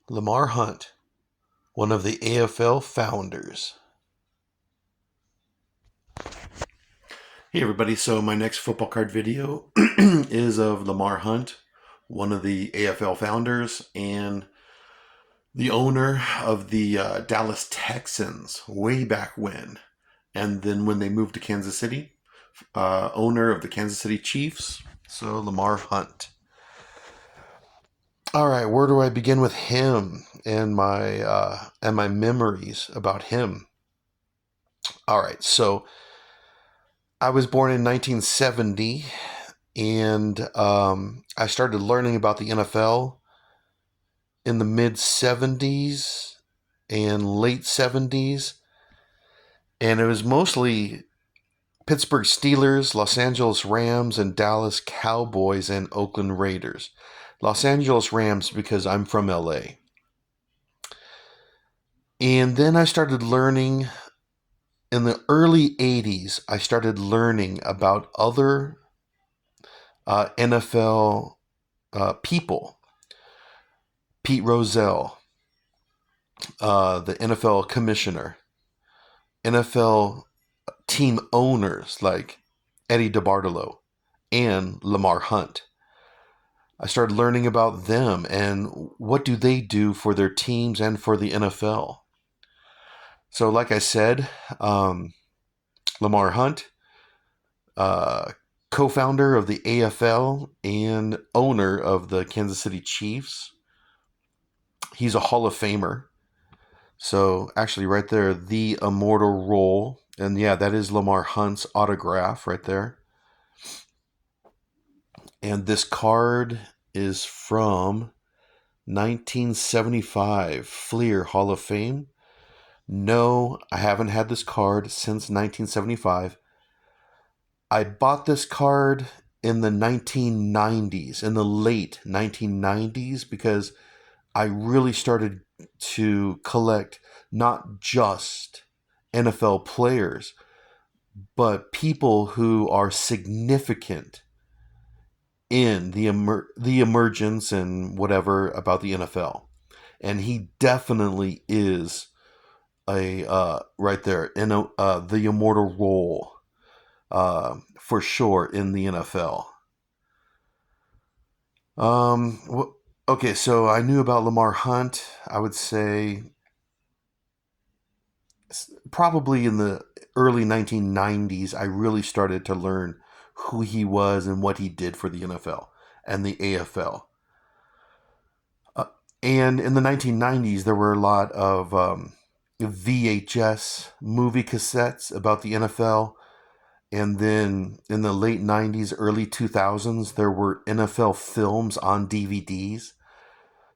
Lamar Hunt, one of the AFL founders. Hey everybody, so my next football card video is of Lamar Hunt, one of the AFL founders and the owner of the Dallas Texans way back when. And then when they moved to Kansas City, owner of the Kansas City Chiefs, so Lamar Hunt. All right, where do I begin with him and my memories about him? All right, so I was born in 1970, and I started learning about the NFL in the mid 70s and late 70s, and it was mostly Pittsburgh Steelers, Los Angeles Rams, and Dallas Cowboys and Oakland Raiders. Los Angeles Rams because I'm from LA. And then I started learning in the early 80s, I started learning about other NFL people. Pete Rozelle, the NFL commissioner, NFL team owners like Eddie DeBartolo and Lamar Hunt. I started learning about them and what do they do for their teams and for the NFL. So like I said, Lamar Hunt, co-founder of the AFL and owner of the Kansas City Chiefs. He's a Hall of Famer. So actually right there, the immortal roll. And yeah, that is Lamar Hunt's autograph right there. And this card is from 1975 Fleer Hall of Fame. No, I haven't had this card since 1975. I bought this card in the 1990s, in the late 1990s, because I really started to collect not just NFL players, but people who are significant in the emergence and whatever about the NFL. And he definitely is a right there in the immortal role for sure in the NFL. Okay, so I knew about Lamar Hunt. I would say probably in the early 1990s, I really started to learn who he was and what he did for the NFL and the AFL. And in the 1990s, there were a lot of VHS movie cassettes about the NFL. And then in the late 90s, early 2000s, there were NFL films on DVDs.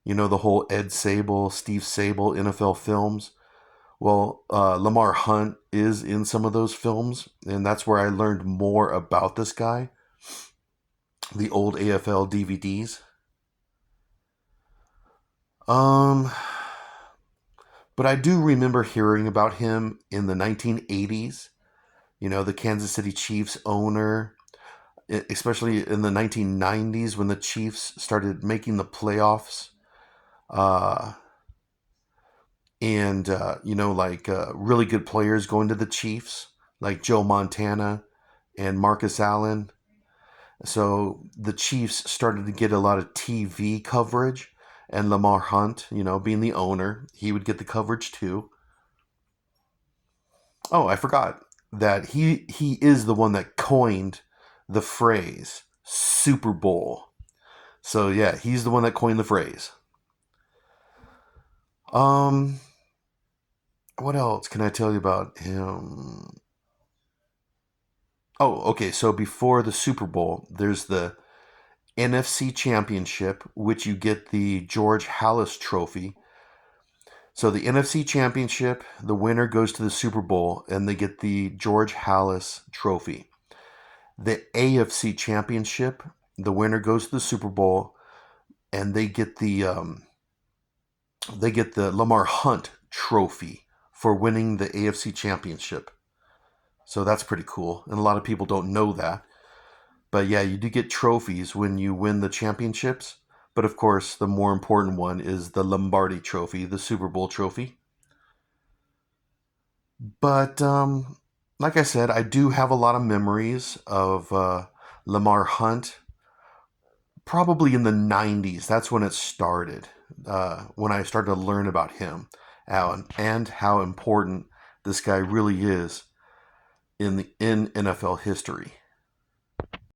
You know, the whole Ed Sable, Steve Sable NFL films. Well, Lamar Hunt is in some of those films, and that's where I learned more about this guy, the old AFL DVDs. But I do remember hearing about him in the 1980s. You know, the Kansas City Chiefs owner, especially in the 1990s when the Chiefs started making the playoffs. Uh, and really good players going to the Chiefs, like Joe Montana and Marcus Allen. So the Chiefs started to get a lot of TV coverage, and Lamar Hunt, you know, being the owner, he would get the coverage too. Oh, I forgot that he is the one that coined the phrase Super Bowl. So yeah, he's the one that coined the phrase. Um, what else can I tell you about him? Oh, okay. So before the Super Bowl, there's the NFC Championship, which you get the George Halas Trophy. So the NFC Championship, the winner goes to the Super Bowl, and they get the George Halas Trophy. The AFC Championship, the winner goes to the Super Bowl, and they get the Lamar Hunt Trophy for winning the AFC Championship. So that's pretty cool, and a lot of people don't know that. But yeah, you do get trophies when you win the championships. But of course, the more important one is the Lombardi Trophy, the Super Bowl trophy. But like I said, I do have a lot of memories of Lamar Hunt. Probably in the 90s, that's when it started. When I started to learn about him and how important this guy really is in NFL history.